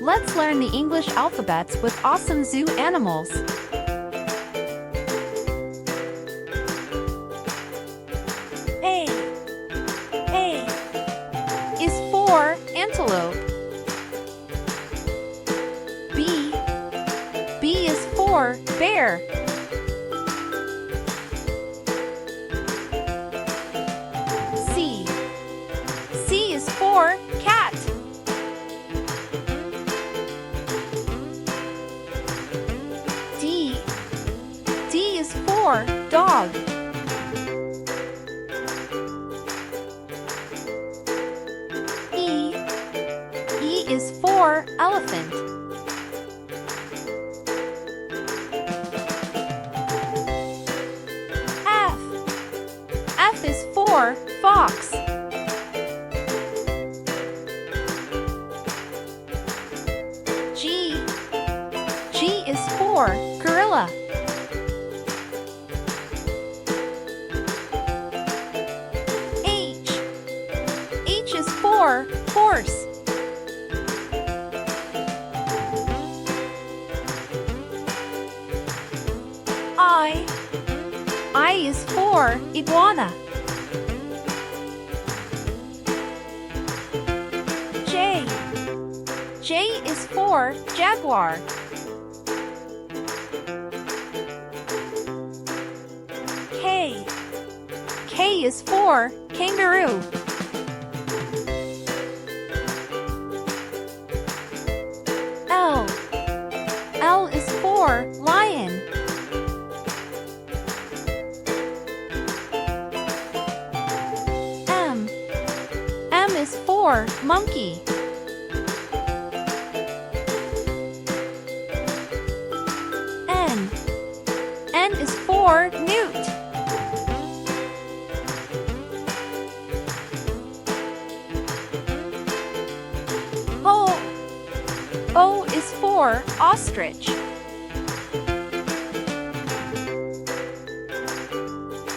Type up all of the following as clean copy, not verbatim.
Let's learn the English alphabets with awesome zoo animals. A is for antelope. B is for bear. C is for cat. D is for dog. E is for elephant. F is for fox. G is for gorilla. H is for horse. I is for iguana. J is for jaguar. K is for kangaroo. L is for lion. M is for monkey. N is for newt. O is for ostrich.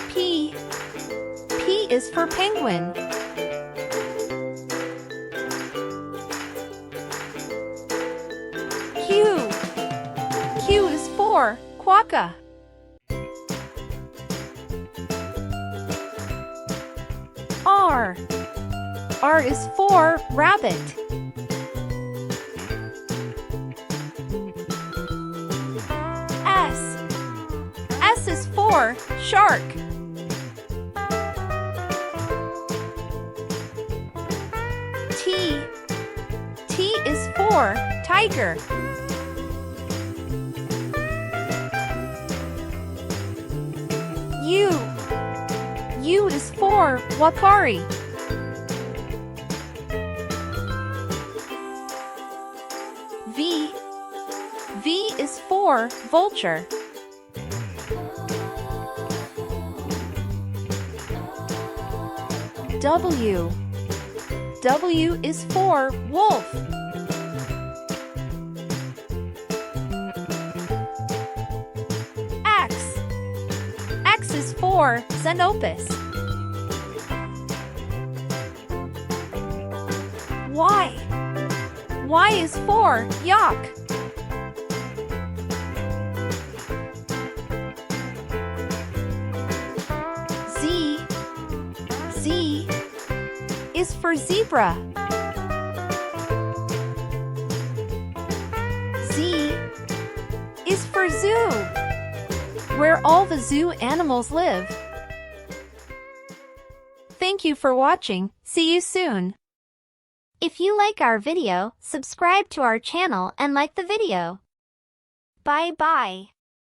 P is for penguin. Q is for quokka. R is for rabbit. S is for shark. T is for tiger. U is for wakari. V is for vulture. W is for wolf. X is for xenopus. Y is for yak. Z is for zebra. Z is for zoo, where all the zoo animals live. Thank you for watching. See you soon. If you like our video, subscribe to our channel and like the video. Bye-bye.